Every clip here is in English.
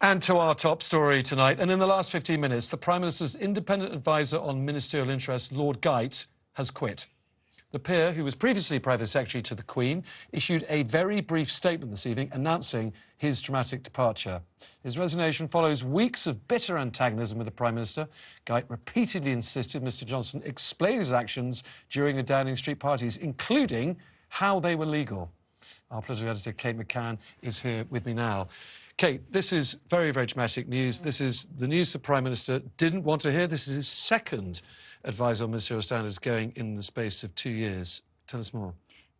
And to our top story tonight, and in the last 15 minutes, the Prime Minister's independent advisor on ministerial interests, Lord Geidt, has quit. The peer, who was previously Private Secretary to the Queen, issued a very brief statement this evening announcing his dramatic departure. His resignation follows weeks of bitter antagonism with the Prime Minister. Geidt repeatedly insisted Mr Johnson explain his actions during the Downing Street parties, including how they were legal. Our political editor, Kate McCann, is here with me now. Kate, this is very, very dramatic news. This is the news the Prime Minister didn't want to hear. This is his second advisor on ministerial standards going in the space of 2 years. Tell us more.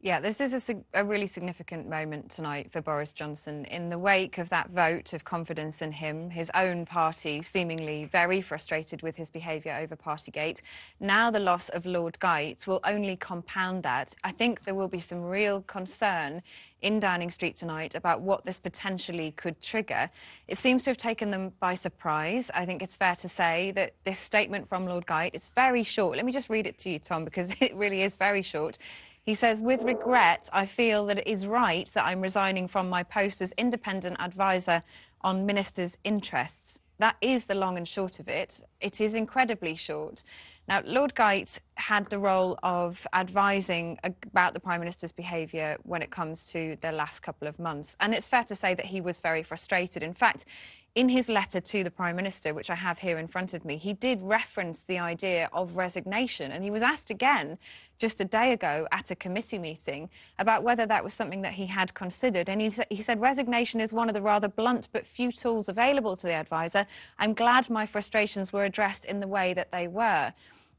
Yeah, this is a really significant moment tonight for Boris Johnson. In the wake of that vote of confidence in him, his own party seemingly very frustrated with his behaviour over partygate. Now the loss of Lord Geidt will only compound that. I think there will be some real concern in Downing Street tonight about what this potentially could trigger. It seems to have taken them by surprise. I think it's fair to say that this statement from Lord Geidt, it's very short. Let me just read it to you, Tom, because it really is very short. He says, "With regret, I feel that it is right that I'm resigning from my post as independent advisor on ministers' interests." That is the long and short of it. It is incredibly short. Now, Lord Geidt had the role of advising about the Prime Minister's behaviour when it comes to the last couple of months. And it's fair to say that he was very frustrated. In fact, in his letter to the Prime Minister, which I have here in front of me, he did reference the idea of resignation. And he was asked again just a day ago at a committee meeting about whether that was something that he had considered. And he said, "Resignation is one of the rather blunt but few tools available to the advisor. I'm glad my frustrations were addressed in the way that they were."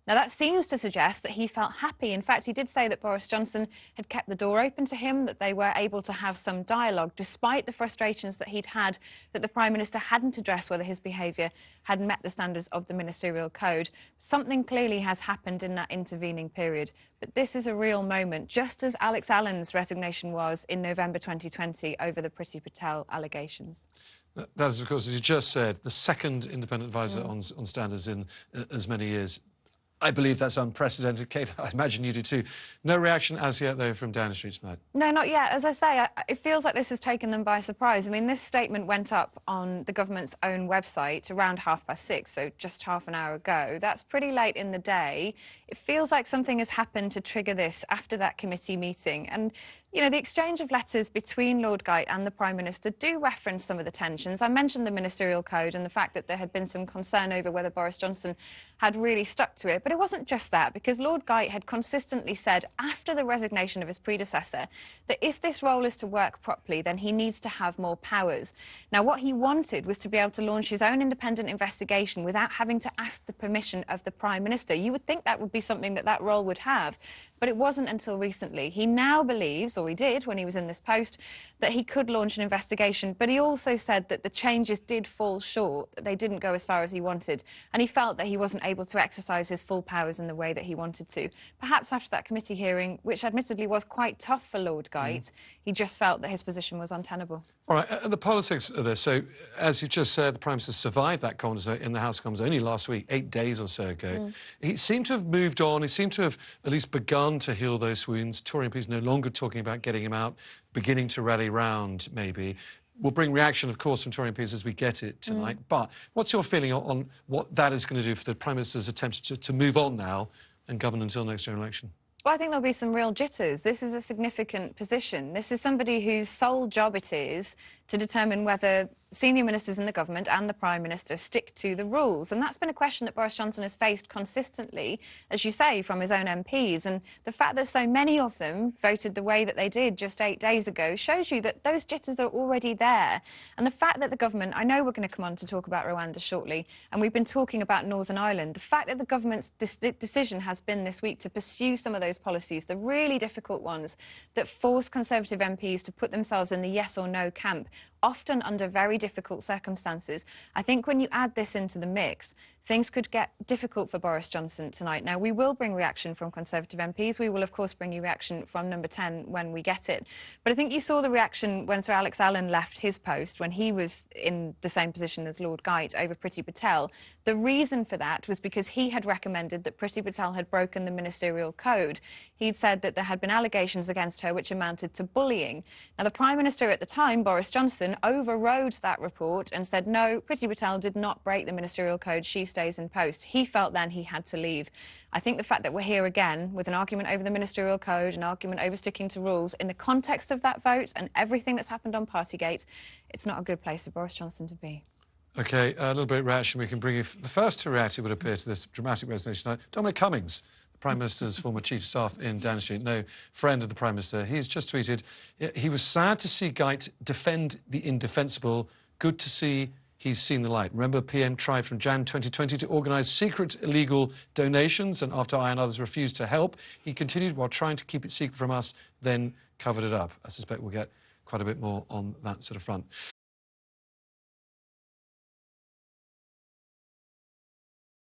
Now, that seems to suggest that he felt happy. In fact, he did say that Boris Johnson had kept the door open to him, that they were able to have some dialogue, despite the frustrations that he'd had that the Prime Minister hadn't addressed whether his behaviour had met the standards of the ministerial code. Something clearly has happened in that intervening period. But this is a real moment, just as Alex Allen's resignation was in November 2020 over the Priti Patel allegations. That is, of course, as you just said, the second independent advisor on standards in as many years. I believe that's unprecedented, Kate. I imagine you do too. No reaction as yet, though, from Downing Street tonight? No, not yet. As I say, it feels like this has taken them by surprise. I mean, this statement went up on the government's own website around 6:30, so just half an hour ago. That's pretty late in the day. It feels like something has happened to trigger this after that committee meeting. And, you know, the exchange of letters between Lord Geidt and the Prime Minister do reference some of the tensions. I mentioned the ministerial code and the fact that there had been some concern over whether Boris Johnson had really stuck to it. But it wasn't just that, because Lord Geidt had consistently said after the resignation of his predecessor that if this role is to work properly, then he needs to have more powers. Now, what he wanted was to be able to launch his own independent investigation without having to ask the permission of the Prime Minister. You would think that would be something that role would have, but it wasn't until recently. He now believes, or he did when he was in this post, that he could launch an investigation, but he also said that the changes did fall short, that they didn't go as far as he wanted, and he felt that he wasn't able to exercise his full powers in the way that he wanted to. Perhaps after that committee hearing, which admittedly was quite tough for Lord Geidt, he just felt that his position was untenable. All right, and the politics of this. So, as you just said, the Prime Minister survived that conflict in the House of Commons only last week, 8 days or so ago. He seemed to have moved on. He seemed to have at least begun to heal those wounds. Tory MPs no longer talking about getting him out, beginning to rally round, maybe. We'll bring reaction, of course, from Tory MPs as we get it tonight. But what's your feeling on what that is going to do for the Prime Minister's attempt to move on now and govern until next year election? Well, I think there'll be some real jitters. This is a significant position. This is somebody whose sole job it is to determine whether senior ministers in the government and the Prime Minister stick to the rules. And that's been a question that Boris Johnson has faced consistently, as you say, from his own MPs. And the fact that so many of them voted the way that they did just 8 days ago shows you that those jitters are already there. And the fact that the government, I know we're going to come on to talk about Rwanda shortly, and we've been talking about Northern Ireland, the fact that the government's decision has been this week to pursue some of those policies, the really difficult ones that force Conservative MPs to put themselves in the yes or no camp, often under very difficult circumstances. I think when you add this into the mix, things could get difficult for Boris Johnson tonight. Now, we will bring reaction from Conservative MPs. We will, of course, bring you reaction from Number 10 when we get it. But I think you saw the reaction when Sir Alex Allen left his post, when he was in the same position as Lord Geidt over Priti Patel. The reason for that was because he had recommended that Priti Patel had broken the ministerial code. He'd said that there had been allegations against her which amounted to bullying. Now, the Prime Minister at the time, Boris Johnson, Johnson overrode that report and said, no, Priti Patel did not break the ministerial code, she stays in post. He felt then he had to leave. I think the fact that we're here again with an argument over the ministerial code, an argument over sticking to rules, in the context of that vote and everything that's happened on Partygate, it's not a good place for Boris Johnson to be. OK, a little bit of reaction we can bring you. The first to react, it would appear, to this dramatic resignation tonight, Dominic Cummings, the Prime Minister's former Chief of Staff in Downing Street, no friend of the Prime Minister. He's just tweeted, he was sad to see Geidt defend the indefensible. Good to see he's seen the light. Remember, PM tried from Jan 2020 to organise secret illegal donations, and after I and others refused to help, he continued while trying to keep it secret from us, then covered it up. I suspect we'll get quite a bit more on that sort of front.